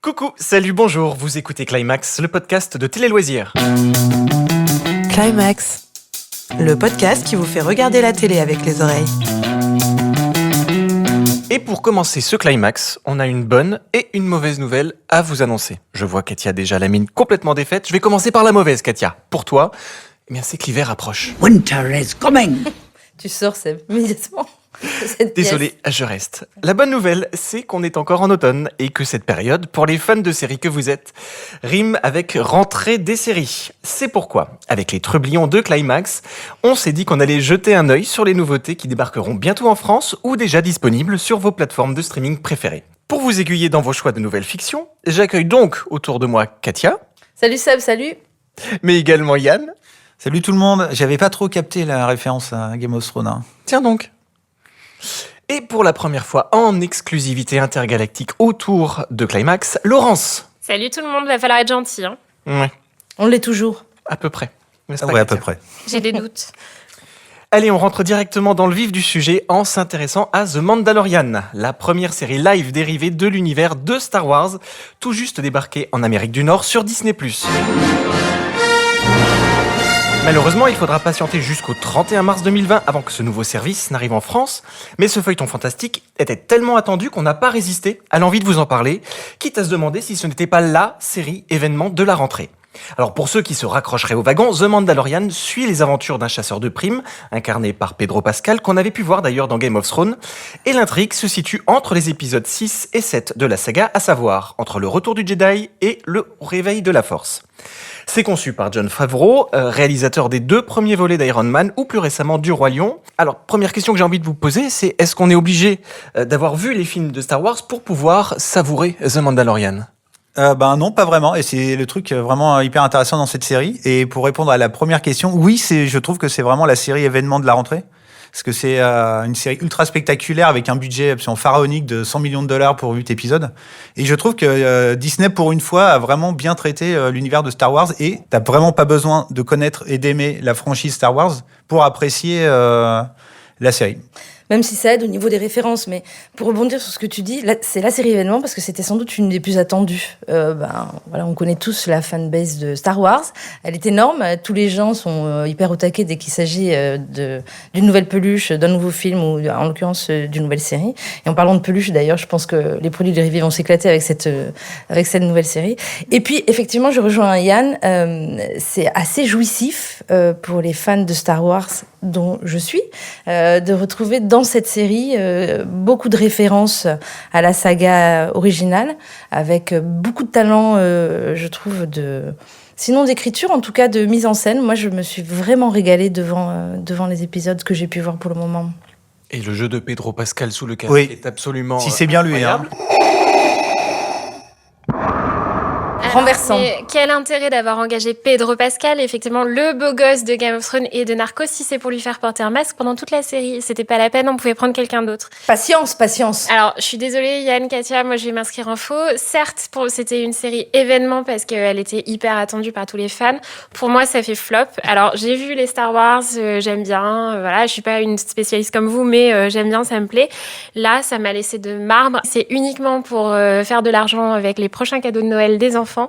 Coucou, salut, bonjour, vous écoutez Climax, le podcast de Télé Loisirs. Climax, le podcast qui vous fait regarder la télé avec les oreilles. Et pour commencer ce Climax, on a une bonne et une mauvaise nouvelle à vous annoncer. Je vois Katia déjà la mine complètement défaite. Je vais commencer par la mauvaise, Katia. Pour toi, eh bien, c'est que l'hiver approche. Winter is coming. Tu sors, Seb, immédiatement. Désolé, je reste. La bonne nouvelle, c'est qu'on est encore en automne et que cette période, pour les fans de séries que vous êtes, rime avec rentrée des séries. C'est pourquoi, avec les trublions de Climax, on s'est dit qu'on allait jeter un œil sur les nouveautés qui débarqueront bientôt en France ou déjà disponibles sur vos plateformes de streaming préférées. Pour vous aiguiller dans vos choix de nouvelles fictions, j'accueille donc autour de moi Katia. Salut Seb, salut. Mais également Yann. Salut tout le monde, j'avais pas trop capté la référence à Game of Thrones. Tiens donc. Et pour la première fois en exclusivité intergalactique autour de Climax, Laurence. Salut tout le monde, va falloir être gentil. Hein. Ouais, On l'est toujours. à peu près. N'est-ce pas, Ouais, à Katia peu près. J'ai des doutes. Allez, on rentre directement dans le vif du sujet en s'intéressant à The Mandalorian, la première série live dérivée de l'univers de Star Wars, tout juste débarquée en Amérique du Nord sur Disney+. Malheureusement, il faudra patienter jusqu'au 31 mars 2020 avant que ce nouveau service n'arrive en France, mais ce feuilleton fantastique était tellement attendu qu'on n'a pas résisté à l'envie de vous en parler, quitte à se demander si ce n'était pas la série événement de la rentrée. Alors pour ceux qui se raccrocheraient au wagon, The Mandalorian suit les aventures d'un chasseur de primes, incarné par Pedro Pascal, qu'on avait pu voir d'ailleurs dans Game of Thrones, et l'intrigue se situe entre les épisodes 6 et 7 de la saga, à savoir entre le retour du Jedi et le réveil de la Force. C'est conçu par Jon Favreau, réalisateur des 2 premiers volets d'Iron Man ou plus récemment du Roi Lion. Alors, première question que j'ai envie de vous poser, c'est est-ce qu'on est obligé d'avoir vu les films de Star Wars pour pouvoir savourer The Mandalorian ? Non, pas vraiment. Et c'est le truc vraiment hyper intéressant dans cette série. Et pour répondre à la première question, oui, je trouve que c'est vraiment la série événement de la rentrée. Parce que c'est une série ultra spectaculaire avec un budget absolument pharaonique de $100 millions pour 8 épisodes. Et je trouve que Disney, pour une fois, a vraiment bien traité l'univers de Star Wars. Et t'as vraiment pas besoin de connaître et d'aimer la franchise Star Wars pour apprécier la série. Même si ça aide au niveau des références, mais pour rebondir sur ce que tu dis, c'est la série événement parce que c'était sans doute une des plus attendues. Voilà, on connaît tous la fanbase de Star Wars. Elle est énorme. Tous les gens sont hyper au taquet dès qu'il s'agit d'une nouvelle peluche, d'un nouveau film ou en l'occurrence d'une nouvelle série. Et en parlant de peluche, d'ailleurs, je pense que les produits dérivés vont s'éclater avec cette nouvelle série. Et puis, effectivement, je rejoins Yann. C'est assez jouissif pour les fans de Star Wars dont je suis, de retrouver dans cette série beaucoup de références à la saga originale, avec beaucoup de talent, je trouve, sinon d'écriture, en tout cas de mise en scène. Moi, je me suis vraiment régalée devant les épisodes que j'ai pu voir pour le moment. Et le jeu de Pedro Pascal sous le casque est absolument Si c'est bien lui, incroyable. Renversant. Mais quel intérêt d'avoir engagé Pedro Pascal, effectivement le beau gosse de Game of Thrones et de Narcos, si c'est pour lui faire porter un masque pendant toute la série. C'était pas la peine, on pouvait prendre quelqu'un d'autre. Patience. Alors, je suis désolée, Yann, Katia, moi je vais m'inscrire en faux. Certes, c'était une série événement parce qu'elle était hyper attendue par tous les fans. Pour moi, ça fait flop. Alors, j'ai vu les Star Wars, j'aime bien. Voilà, je suis pas une spécialiste comme vous, mais j'aime bien, ça me plaît. Là, ça m'a laissé de marbre. C'est uniquement pour faire de l'argent avec les prochains cadeaux de Noël des enfants.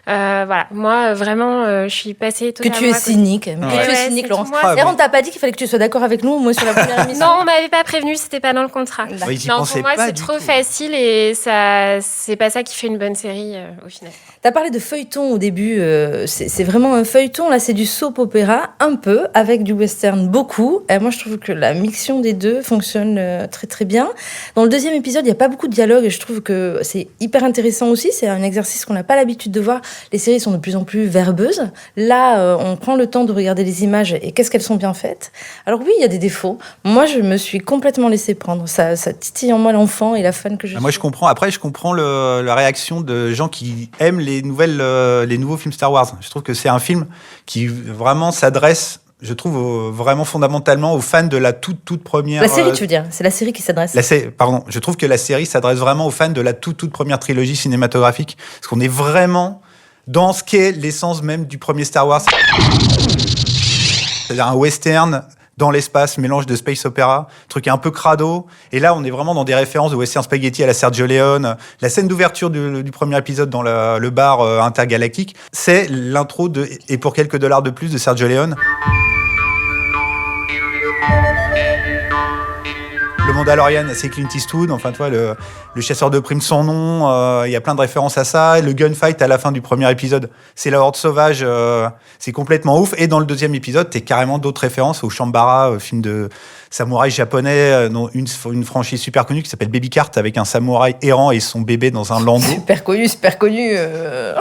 Voilà, moi vraiment, je suis passée totalement. Que tu es cynique. Ouais, Tu es c'est cynique, tout. Laurence. Moi, D'ailleurs, on t'a pas dit qu'il fallait que tu sois d'accord avec nous, au moins sur la première émission. Non, on m'avait pas prévenu, c'était pas dans le contrat. Ouais, ils y Non, pensaient pour moi, pas c'est du trop tout. facile et ça, c'est pas ça qui fait une bonne série au final. T'as parlé de feuilleton au début, c'est vraiment un feuilleton, là c'est du soap opéra, un peu, avec du western beaucoup. Et moi je trouve que la mixion des deux fonctionne très très bien. Dans le deuxième épisode, il n'y a pas beaucoup de dialogue et je trouve que c'est hyper intéressant aussi, c'est un exercice qu'on n'a pas l'habitude de voir. Les séries sont de plus en plus verbeuses. Là, on prend le temps de regarder les images et qu'est-ce qu'elles sont bien faites. Alors oui, il y a des défauts. Moi je me suis complètement laissée prendre. Ça titille en moi l'enfant et la fan que je suis. Moi, je comprends. Après, je comprends la réaction de gens qui aiment les nouveaux films Star Wars. Je trouve que c'est un film qui vraiment s'adresse, je trouve, vraiment fondamentalement aux fans de la toute première... La série, tu veux dire ? C'est la série qui s'adresse. Pardon, je trouve que la série s'adresse vraiment aux fans de la toute première trilogie cinématographique. Parce qu'on est vraiment dans ce qu'est l'essence même du premier Star Wars. C'est-à-dire un western dans l'espace, mélange de space opéra, truc un peu crado. Et là, on est vraiment dans des références de western spaghetti à la Sergio Leone. La scène d'ouverture du premier épisode dans le bar intergalactique, c'est l'intro de « Et pour quelques dollars de plus » de Sergio Leone. Le Mandalorian, c'est Clint Eastwood. Enfin, tu vois, le chasseur de primes sans nom. Il y a plein de références à ça. Le gunfight à la fin du premier épisode, c'est la horde sauvage. C'est complètement ouf. Et dans le deuxième épisode, t'as carrément d'autres références au Shambara, film de samouraï japonais, une franchise super connue qui s'appelle Baby Cart, avec un samouraï errant et son bébé dans un landau. Super connu.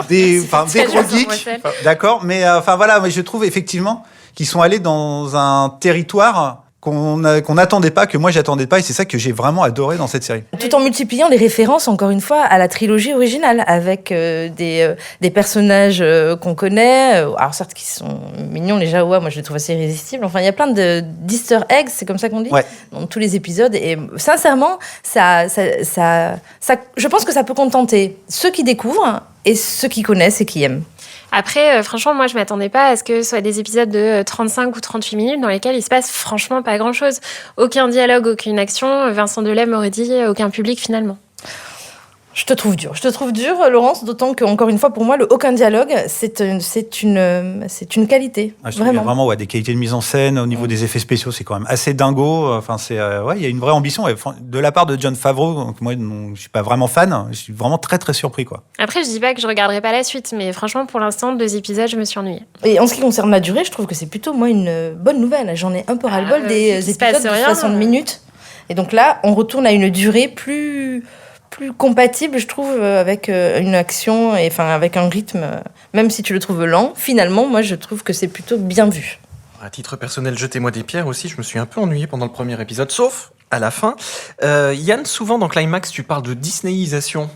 Des gros geeks. D'accord, mais voilà, je trouve effectivement qu'ils sont allés dans un territoire qu'on n'attendait pas, que moi j'attendais pas, et c'est ça que j'ai vraiment adoré dans cette série. Tout en multipliant les références, encore une fois, à la trilogie originale, avec des personnages qu'on connaît, alors certes qui sont mignons, les Jawa, moi je les trouve assez irrésistibles, enfin il y a plein d'easter eggs, c'est comme ça qu'on dit, ouais, dans tous les épisodes, et sincèrement, ça, je pense que ça peut contenter ceux qui découvrent et ceux qui connaissent et qui aiment. Après, franchement, moi, je m'attendais pas à ce que ce soit des épisodes de 35 ou 38 minutes dans lesquels il se passe franchement pas grand-chose. Aucun dialogue, aucune action. Vincent Delay m'aurait dit aucun public finalement. Je te trouve dur, Laurence, d'autant qu'encore une fois, pour moi, le aucun dialogue, c'est une qualité. Je trouve qu'il y a vraiment des qualités de mise en scène. Au niveau des effets spéciaux, c'est quand même assez dingo. Enfin, il y a une vraie ambition. De la part de Jon Favreau, moi, je suis pas vraiment fan. Je suis vraiment très, très surpris, quoi. Après, je dis pas que je regarderai pas la suite, mais franchement, pour l'instant, 2 épisodes, je me suis ennuyée. Et en ce qui concerne ma durée, je trouve que c'est plutôt, moi, une bonne nouvelle. J'en ai un peu ras-le-bol des épisodes de 60 minutes. Et donc là, on retourne à une durée plus compatible, je trouve, avec une action et avec un rythme, même si tu le trouves lent, finalement, moi, je trouve que c'est plutôt bien vu. À titre personnel, jetez-moi des pierres aussi, je me suis un peu ennuyé pendant le premier épisode, sauf à la fin. Yann, souvent dans Climax, tu parles de Disneyisation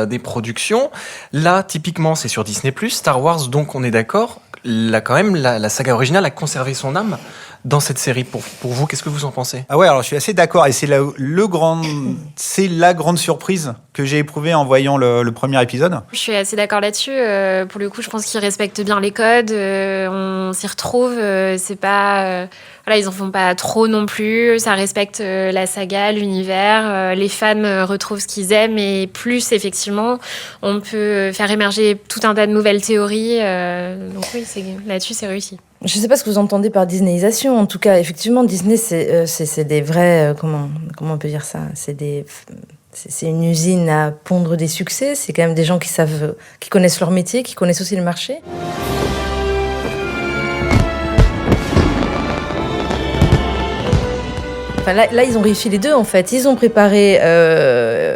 des productions. Là, typiquement, c'est sur Disney+, Star Wars, donc on est d'accord. Là, quand même, la saga originale a conservé son âme dans cette série. Pour vous, qu'est-ce que vous en pensez ? Ah ouais, alors je suis assez d'accord. Et c'est c'est la grande surprise que j'ai éprouvée en voyant le premier épisode. Je suis assez d'accord là-dessus. Pour le coup, je pense qu'ils respectent bien les codes. On s'y retrouve. C'est pas... ils en font pas trop non plus. Ça respecte la saga, l'univers. Les fans retrouvent ce qu'ils aiment. Et plus, effectivement, on peut faire émerger tout un tas de nouvelles théories. Donc oui, là-dessus, c'est réussi. Je ne sais pas ce que vous entendez par Disneyisation. En tout cas, effectivement, Disney, c'est des vrais... comment on peut dire ça ? C'est une usine à pondre des succès. C'est quand même des gens qui connaissent leur métier, qui connaissent aussi le marché. Enfin, là, ils ont réussi les deux, en fait. Ils ont préparé,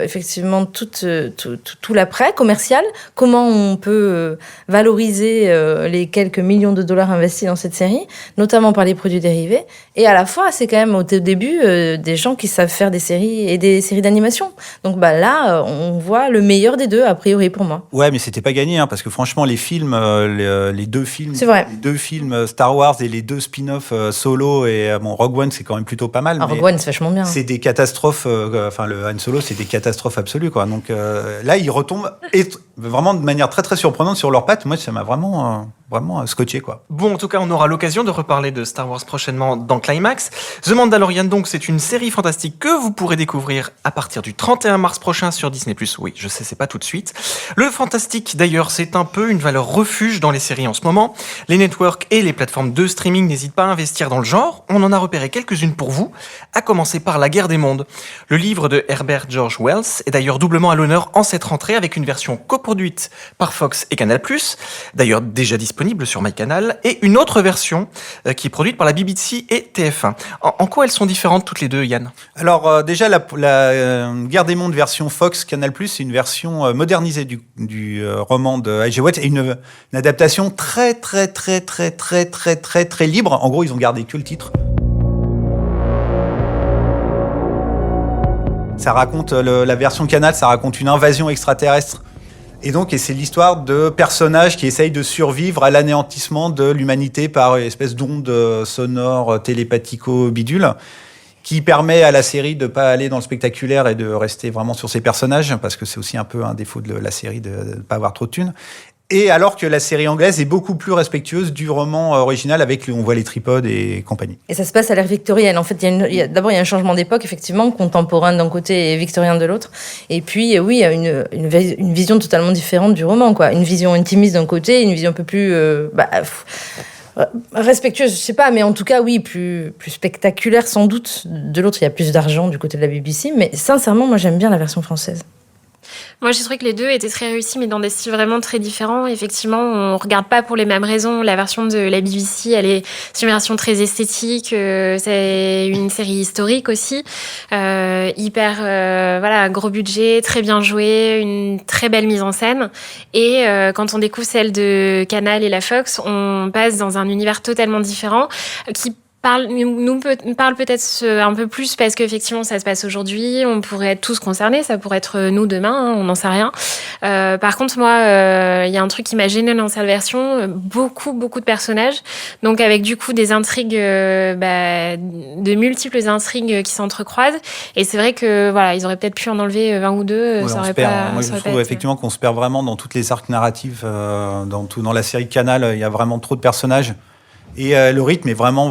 effectivement, tout l'après commercial. Comment on peut valoriser les quelques millions de dollars investis dans cette série, notamment par les produits dérivés. Et à la fois, c'est quand même, au début, des gens qui savent faire des séries et des séries d'animation. Donc là, on voit le meilleur des deux, a priori, pour moi. Ouais, mais c'était pas gagné, parce que franchement, les films, les deux films... C'est vrai. Les 2 films Star Wars et les 2 spin-offs Solo et Rogue One, c'est quand même plutôt pas mal. Rogue One, c'est vachement bien. C'est des catastrophes, le Han Solo, c'est des catastrophes absolues, quoi. Donc là, ils retombent vraiment de manière très très surprenante sur leurs pattes. Moi, ça m'a vraiment scotché, quoi. Bon, en tout cas, on aura l'occasion de reparler de Star Wars prochainement dans Climax. The Mandalorian, donc, c'est une série fantastique que vous pourrez découvrir à partir du 31 mars prochain sur Disney+. Oui, je sais, c'est pas tout de suite. Le fantastique, d'ailleurs, c'est un peu une valeur refuge dans les séries en ce moment. Les networks et les plateformes de streaming n'hésitent pas à investir dans le genre. On en a repéré quelques-unes pour vous, à commencer par La Guerre des Mondes. Le livre de Herbert George Wells est d'ailleurs doublement à l'honneur en cette rentrée avec une version coproduite par Fox et Canal+, d'ailleurs déjà disponible sur MyCanal, et une autre version qui est produite par la BBC et TF1. En quoi elles sont différentes toutes les deux, Yann ? Alors déjà, la Guerre des Mondes version Fox Canal+, c'est une version modernisée du roman de H.G. Wells et une adaptation très très très très très très très très libre. En gros, ils ont gardé que le titre. Ça raconte, la version Canal, ça raconte une invasion extraterrestre. Et c'est l'histoire de personnages qui essayent de survivre à l'anéantissement de l'humanité par une espèce d'onde sonore télépathico-bidule qui permet à la série de ne pas aller dans le spectaculaire et de rester vraiment sur ses personnages, parce que c'est aussi un peu un défaut de la série de ne pas avoir trop de thunes. Et alors que la série anglaise est beaucoup plus respectueuse du roman original avec, on voit les tripodes et compagnie. Et ça se passe à l'ère victorienne. En fait, d'abord, il y a un changement d'époque, effectivement, contemporain d'un côté et victorien de l'autre. Et puis, oui, il y a une vision totalement différente du roman, quoi. Une vision intimiste d'un côté, une vision un peu plus respectueuse, je sais pas, mais en tout cas, oui, plus spectaculaire sans doute. De l'autre, il y a plus d'argent du côté de la BBC. Mais sincèrement, moi, j'aime bien la version française. Moi, j'ai trouvé que les deux étaient très réussis, mais dans des styles vraiment très différents. Effectivement, on regarde pas pour les mêmes raisons. La version de la BBC, c'est une version très esthétique. C'est une série historique aussi, hyper gros budget, très bien joué, une très belle mise en scène. Et quand on découvre celle de Canal et la Fox, on passe dans un univers totalement différent qui nous parle peut-être un peu plus parce qu'effectivement ça se passe aujourd'hui, on pourrait être tous concernés, ça pourrait être nous demain, on n'en sait rien. Par contre moi, y a un truc qui m'a gêné dans cette version, beaucoup de personnages, donc avec du coup des intrigues, de multiples intrigues qui s'entrecroisent, et c'est vrai que voilà, ils auraient peut-être pu en enlever 20 ou deux, ouais, ça aurait perd, pas. moi je trouve effectivement qu'on se perd vraiment dans toutes les arcs narratifs, dans la série Canal, il y a vraiment trop de personnages. Et le rythme est vraiment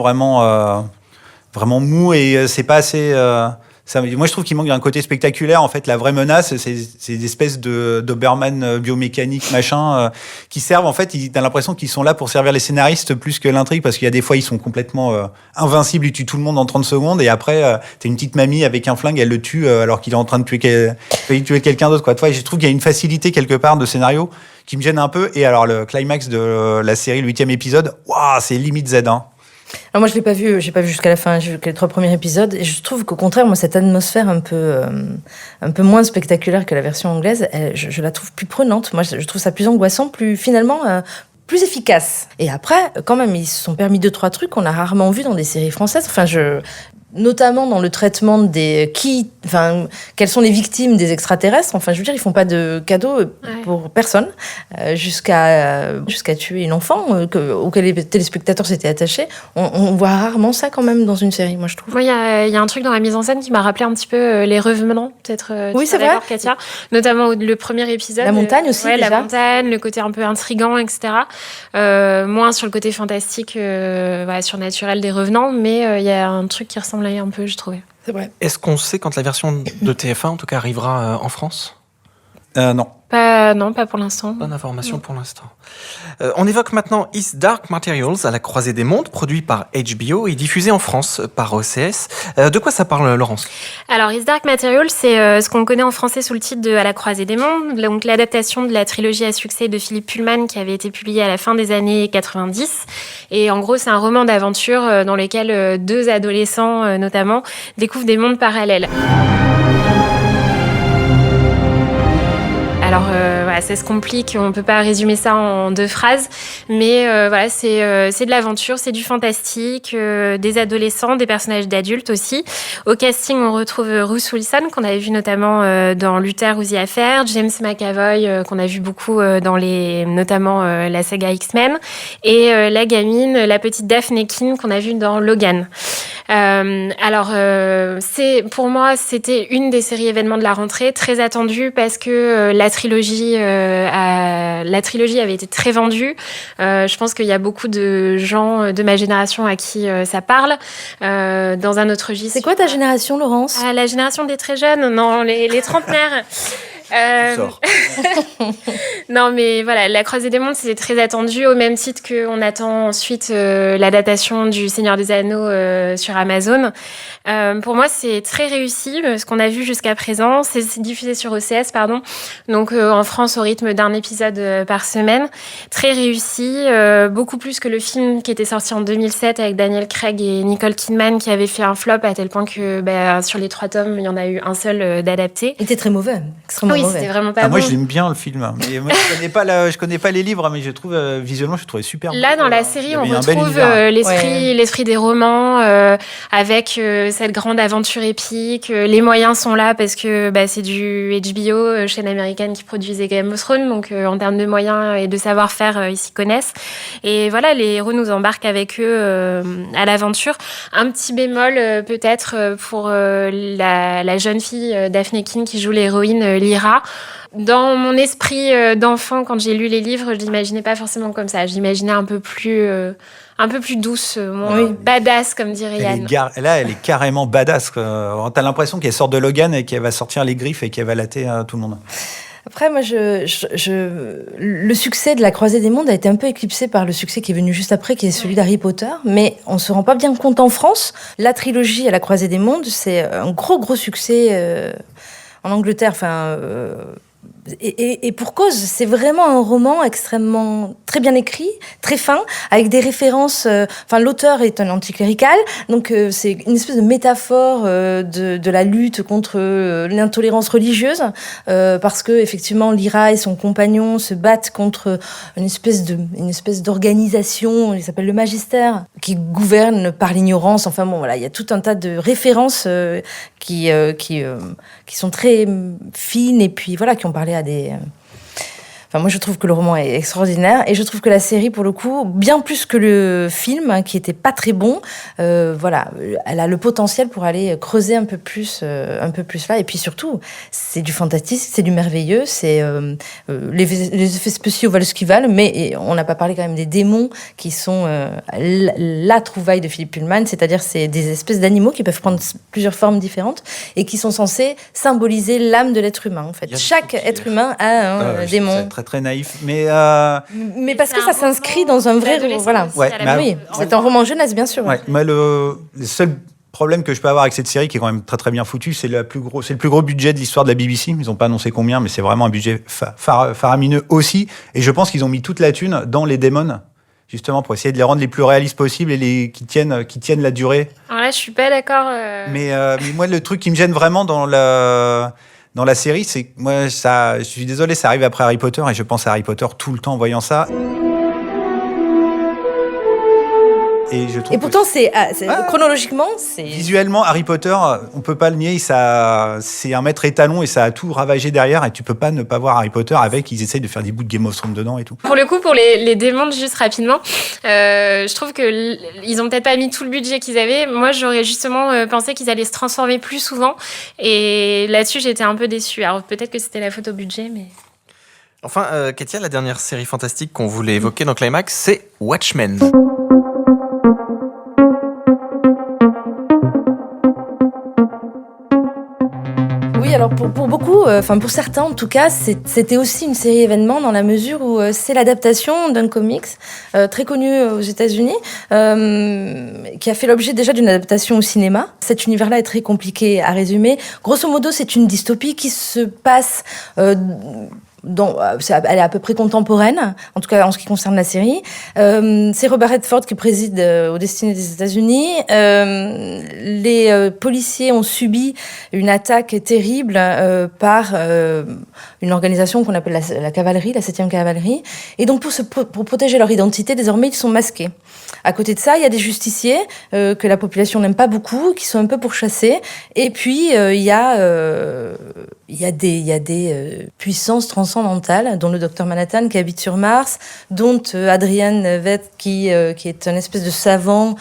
mou et c'est pas assez. Moi, je trouve qu'il manque un côté spectaculaire. En fait, la vraie menace, c'est des espèces d'Oberman biomécaniques, qui servent. En fait, t'as l'impression qu'ils sont là pour servir les scénaristes plus que l'intrigue, parce qu'il y a des fois, ils sont complètement invincibles, ils tuent tout le monde en 30 secondes, et après, t'as une petite mamie avec un flingue, elle le tue alors qu'il est en train de tuer quelqu'un d'autre, quoi. Je trouve qu'il y a une facilité quelque part de scénario qui me gêne un peu. Et alors, le climax de la série, le 8e épisode, waouh, c'est limite Z, hein. Alors moi, je l'ai pas vu, j'ai pas vu jusqu'à la fin, j'ai vu que les 3 premiers épisodes, et je trouve qu'au contraire, moi, cette atmosphère un peu moins spectaculaire que la version anglaise, je la trouve plus prenante. Moi, je trouve ça plus angoissant, plus efficace. Et après, quand même, ils se sont permis 2-3 trucs qu'on a rarement vus dans des séries françaises. Enfin, notamment dans le traitement quelles sont les victimes des extraterrestres. Enfin, je veux dire, ils font pas de cadeaux pour personne, jusqu'à tuer une enfant auquel les téléspectateurs s'étaient attachés. On voit rarement ça quand même dans une série, moi je trouve. Moi, il y a un truc dans la mise en scène qui m'a rappelé un petit peu Les Revenants, peut-être. Oui, c'est vrai. Katia, notamment le premier épisode. La montagne aussi, déjà. La montagne, le côté un peu intriguant, etc. Moins sur le côté fantastique, surnaturel des Revenants, mais il y a un truc qui ressemble un peu, je trouvais. C'est vrai. Est-ce qu'on sait quand la version de TF1, en tout cas, arrivera en France ? Non. Pas pour l'instant. Pas d'information pour l'instant. On évoque maintenant His Dark Materials, à la croisée des mondes, produit par HBO et diffusé en France par OCS. De quoi ça parle, Laurence ? Alors, His Dark Materials, c'est ce qu'on connaît en français sous le titre de À la croisée des mondes, donc l'adaptation de la trilogie à succès de Philippe Pullman qui avait été publiée à la fin des années 90. Et en gros, c'est un roman d'aventure dans lequel 2 adolescents, notamment, découvrent des mondes parallèles. Alors ça se complique, on peut pas résumer ça en 2 phrases, mais c'est de l'aventure, c'est du fantastique, des adolescents, des personnages d'adultes aussi. Au casting, on retrouve Ruth Wilson qu'on avait vu notamment dans Luther ou The Affair, James McAvoy qu'on a vu beaucoup dans notamment la saga X-Men, et la gamine, la petite Daphne Keane qu'on a vu dans Logan. Pour moi, c'était une des séries événements de la rentrée, très attendue parce que la trilogie avait été très vendue. Je pense qu'il y a beaucoup de gens de ma génération à qui ça parle. Dans un autre registre. C'est quoi ta génération, Laurence ? La génération des très jeunes, non, les trentenaires. Non, mais voilà, La Croisée des Mondes, c'était très attendu, au même titre qu'on attend ensuite l'adaptation du Seigneur des Anneaux sur Amazon. Pour moi, c'est très réussi, ce qu'on a vu jusqu'à présent. C'est diffusé sur OCS, pardon. Donc, en France, au rythme d'un épisode par semaine. Très réussi, beaucoup plus que le film qui était sorti en 2007 avec Daniel Craig et Nicole Kidman, qui avait fait un flop à tel point que sur les 3 tomes, il y en a eu un seul d'adapté. Il était très mauvais, extrêmement mauvais. C'était vraiment pas bon. Moi, je l'aime bien le film. Mais moi, je connais pas les livres, mais je trouve visuellement, je trouvais super. Là, dans la série, on retrouve l'esprit des romans, avec cette grande aventure épique. Les moyens sont là parce que c'est du HBO, chaîne américaine qui produisait Game of Thrones. Donc, en termes de moyens et de savoir-faire, ils s'y connaissent. Et voilà, les héros nous embarquent avec eux à l'aventure. Un petit bémol peut-être pour la jeune fille Daphne Keane qui joue l'héroïne Lyra. Dans mon esprit d'enfant, quand j'ai lu les livres, je l'imaginais pas forcément comme ça. Je l'imaginais un peu plus douce, moins badass, comme dirait Yann. Là, elle est carrément badass, quoi. T'as l'impression qu'elle sort de Logan et qu'elle va sortir les griffes et qu'elle va latter tout le monde. Après, moi, le succès de La Croisée des Mondes a été un peu éclipsé par le succès qui est venu juste après, qui est celui d'Harry Potter. Mais on se rend pas bien compte en France. La trilogie à La Croisée des Mondes, c'est un gros succès en Angleterre. Et pour cause, c'est vraiment un roman extrêmement très bien écrit, très fin, avec des références. L'auteur est un anticlérical, donc c'est une espèce de métaphore de la lutte contre l'intolérance religieuse, parce que effectivement, Lyra et son compagnon se battent contre une espèce d'organisation, il s'appelle le magistère, qui gouverne par l'ignorance. Enfin bon, voilà, il y a tout un tas de références qui sont très fines et puis voilà, qui ont parlé à des... moi, je trouve que le roman est extraordinaire et je trouve que la série, pour le coup, bien plus que le film, qui était pas très bon, elle a le potentiel pour aller creuser un peu plus là. Et puis surtout, c'est du fantastique, c'est du merveilleux, c'est les effets spéciaux valent ce qu'ils valent, mais on n'a pas parlé quand même des démons qui sont la trouvaille de Philippe Pullman, c'est-à-dire c'est des espèces d'animaux qui peuvent prendre plusieurs formes différentes et qui sont censés symboliser l'âme de l'être humain. En fait, chaque être humain a un démon. Très naïf, mais parce que ça s'inscrit dans un vrai voilà. Ouais, oui, c'est un roman jeunesse, bien sûr. Ouais, mais le seul problème que je peux avoir avec cette série, qui est quand même très bien foutue, c'est le plus gros budget de l'histoire de la BBC. Ils n'ont pas annoncé combien, mais c'est vraiment un budget faramineux aussi. Et je pense qu'ils ont mis toute la thune dans les démons, justement pour essayer de les rendre les plus réalistes possibles et qui tiennent la durée. Alors là, je suis pas d'accord. Mais moi, le truc qui me gêne vraiment dans la série, c'est que moi, je suis désolé, ça arrive après Harry Potter et je pense à Harry Potter tout le temps en voyant ça. Et pourtant, chronologiquement, c'est... Visuellement, Harry Potter, on peut pas le nier, c'est un maître étalon et ça a tout ravagé derrière et tu peux pas ne pas voir Harry Potter avec, ils essayent de faire des bouts de Game of Thrones dedans et tout. Pour le coup, pour les démons, juste rapidement, je trouve qu'ils ont peut-être pas mis tout le budget qu'ils avaient. Moi, j'aurais justement pensé qu'ils allaient se transformer plus souvent et là-dessus, j'étais un peu déçue. Alors peut-être que c'était la faute au budget, mais... Enfin, Katia, la dernière série fantastique qu'on voulait évoquer dans Climax, c'est Watchmen. Oui, alors pour beaucoup, pour certains en tout cas, c'était aussi une série événement dans la mesure où c'est l'adaptation d'un comics très connu aux États-Unis, qui a fait l'objet déjà d'une adaptation au cinéma. Cet univers-là est très compliqué à résumer. Grosso modo, c'est une dystopie qui se passe... elle est à peu près contemporaine, en tout cas en ce qui concerne la série. C'est Robert Redford qui préside aux destinées des États-Unis. Les policiers ont subi une attaque terrible par une organisation qu'on appelle la cavalerie, la 7e cavalerie. Et donc pour protéger leur identité, désormais ils sont masqués. À côté de ça, il y a des justiciers que la population n'aime pas beaucoup, qui sont un peu pourchassés. Et puis il y a des puissances transcendantales, dont le docteur Manhattan qui habite sur Mars, dont Adrian Veidt qui est un espèce de savant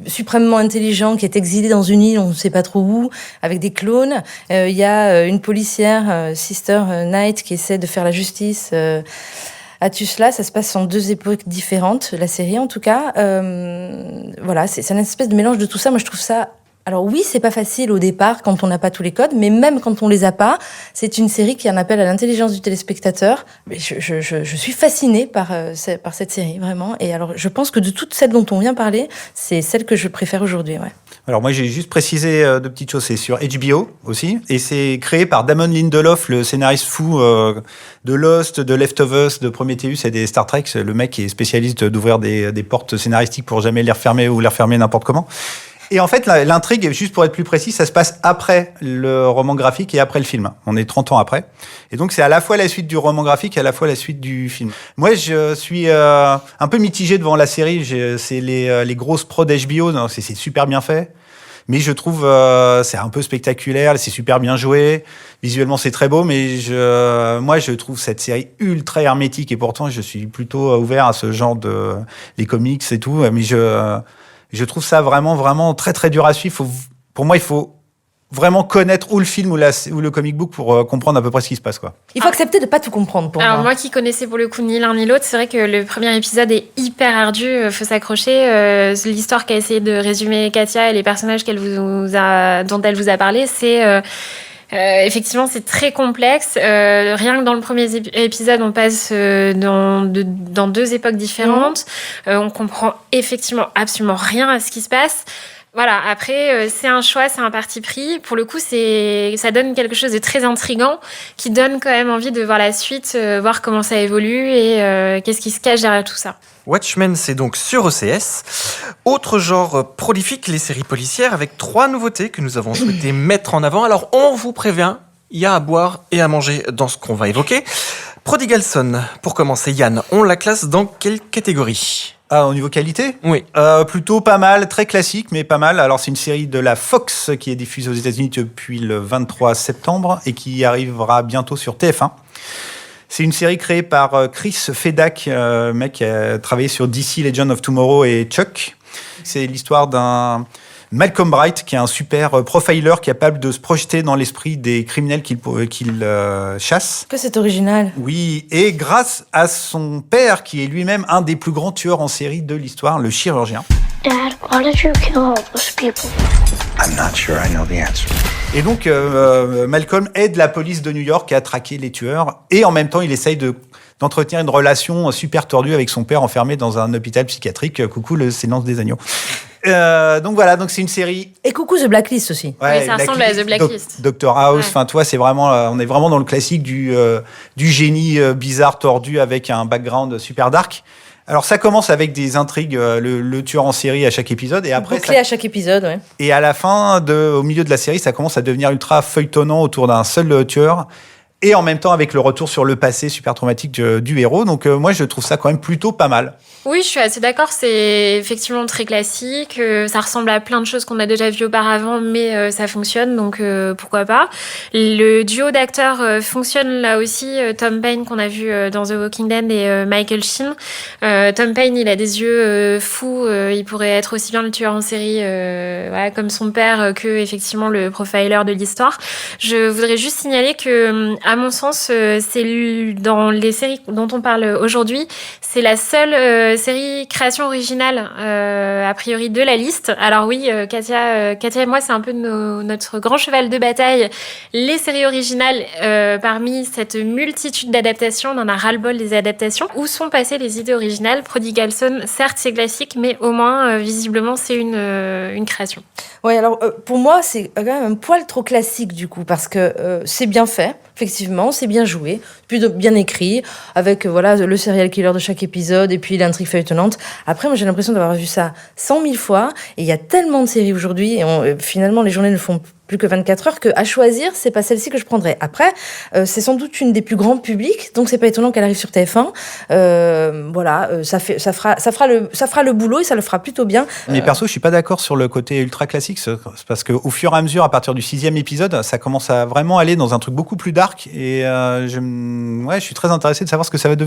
suprêmement intelligent qui est exilé dans une île, on ne sait pas trop où, avec des clones. Il y a une policière, Sister Knight, qui essaie de faire la justice à Tusla. Ça se passe en 2 époques différentes, la série en tout cas. C'est une espèce de mélange de tout ça. Moi, je trouve ça... Alors oui, c'est pas facile au départ quand on n'a pas tous les codes, mais même quand on les a pas, c'est une série qui en appelle à l'intelligence du téléspectateur. Mais je suis fascinée par cette série, vraiment. Et alors, je pense que de toutes celles dont on vient parler, c'est celle que je préfère aujourd'hui, ouais. Alors moi, j'ai juste précisé 2 petites choses. C'est sur HBO aussi, et c'est créé par Damon Lindelof, le scénariste fou de Lost, de Left of Us, de Prometheus et des Star Trek. Le mec qui est spécialiste d'ouvrir des portes scénaristiques pour jamais les refermer ou les refermer n'importe comment. Et en fait, l'intrigue, juste pour être plus précis, ça se passe après le roman graphique et après le film. On est 30 ans après. Et donc, c'est à la fois la suite du roman graphique et à la fois la suite du film. Moi, je suis un peu mitigé devant la série. C'est les grosses pros d'HBO. C'est super bien fait. Mais je trouve c'est un peu spectaculaire, c'est super bien joué. Visuellement, c'est très beau, mais moi, je trouve cette série ultra hermétique. Et pourtant, je suis plutôt ouvert à ce genre les comics et tout. Mais je trouve ça vraiment très, très dur à suivre. Pour moi, il faut vraiment connaître ou le film ou le comic book pour comprendre à peu près ce qui se passe, quoi. Il faut accepter de pas tout comprendre pour Alors moi. moi qui connaissais pour le coup ni l'un ni l'autre, c'est vrai que le premier épisode est hyper ardu, faut s'accrocher. L'histoire qu'a essayé de résumer Katia et les personnages dont elle vous a parlé, c'est... effectivement, c'est très complexe. Rien que dans le premier épisode, on passe dans 2 époques différentes. On comprend effectivement absolument rien à ce qui se passe. Voilà, après, c'est un choix, c'est un parti pris. Pour le coup, ça donne quelque chose de très intriguant qui donne quand même envie de voir la suite, voir comment ça évolue et qu'est-ce qui se cache derrière tout ça. Watchmen, c'est donc sur OCS. Autre genre prolifique, les séries policières, avec 3 nouveautés que nous avons souhaité mettre en avant. Alors, on vous prévient, il y a à boire et à manger dans ce qu'on va évoquer. Prodigal Son, pour commencer, Yann, on la classe dans quelle catégorie ? Ah, au niveau qualité ? Oui. Plutôt pas mal, très classique, mais pas mal. Alors, c'est une série de la Fox qui est diffusée aux États-Unis depuis le 23 septembre et qui arrivera bientôt sur TF1. C'est une série créée par Chris Fedak, mec qui a travaillé sur DC, Legend of Tomorrow et Chuck. C'est l'histoire d'un Malcolm Bright, qui est un super profiler capable de se projeter dans l'esprit des criminels qu'il chasse. Que c'est original. Oui, et grâce à son père, qui est lui-même un des plus grands tueurs en série de l'histoire, le chirurgien. Dad, why did you kill all those people? I'm not sure I know the answer. Et donc, Malcolm aide la police de New York à traquer les tueurs, et en même temps, il essaye d'entretenir une relation super tordue avec son père enfermé dans un hôpital psychiatrique. Coucou le silence des agneaux. Donc voilà, donc c'est une série. Et coucou The Blacklist aussi. Oui, ça ressemble à The Blacklist. Dr House, Ouais. enfin toi, c'est vraiment, on est vraiment dans le classique du génie bizarre tordu avec un background super dark. Alors ça commence avec des intrigues, le tueur en série à chaque épisode, et après Bouclé à chaque épisode, ouais. et à la fin, au milieu de la série, ça commence à devenir ultra feuilletonnant autour d'un seul tueur. Et en même temps, avec le retour sur le passé super traumatique du héros. Donc, moi, je trouve ça quand même plutôt pas mal. Oui, je suis assez d'accord. C'est effectivement très classique. Ça ressemble à plein de choses qu'on a déjà vues auparavant, mais ça fonctionne, donc pourquoi pas. Le duo d'acteurs fonctionne là aussi. Tom Payne, qu'on a vu dans The Walking Dead, et Michael Sheen. Tom Payne, il a des yeux fous. Il pourrait être aussi bien le tueur en série, voilà, comme son père, que effectivement le profiler de l'histoire. Je voudrais juste signaler que, à mon sens, c'est dans les séries dont on parle aujourd'hui, c'est la seule série création originale, a priori, de la liste. Alors oui, Katia et moi, c'est un peu notre grand cheval de bataille. Les séries originales, parmi cette multitude d'adaptations, on en a ras-le-bol des adaptations. Où sont passées les idées originales ? Prodigal Son, certes, c'est classique, mais au moins, visiblement, c'est une création. Ouais, alors pour moi, c'est quand même un poil trop classique du coup, parce que c'est bien fait, effectivement, c'est bien joué, puis bien écrit, avec voilà le serial killer de chaque épisode et puis l'intrigue feuilletonnante. Après, moi, j'ai l'impression d'avoir vu ça 100 000 fois, et il y a tellement de séries aujourd'hui, et finalement, les journées ne font plus que 24 heures, qu'à choisir, c'est pas celle-ci que je prendrais. Après, c'est sans doute une des plus grands publics, donc c'est pas étonnant qu'elle arrive sur TF1. Voilà, ça fera le boulot, et ça le fera plutôt bien. Mais perso, je suis pas d'accord sur le côté ultra classique, c'est parce qu'au fur et à mesure, à partir du 6e épisode, ça commence à vraiment aller dans un truc beaucoup plus dark, et je suis très intéressé de savoir ce que ça va devenir.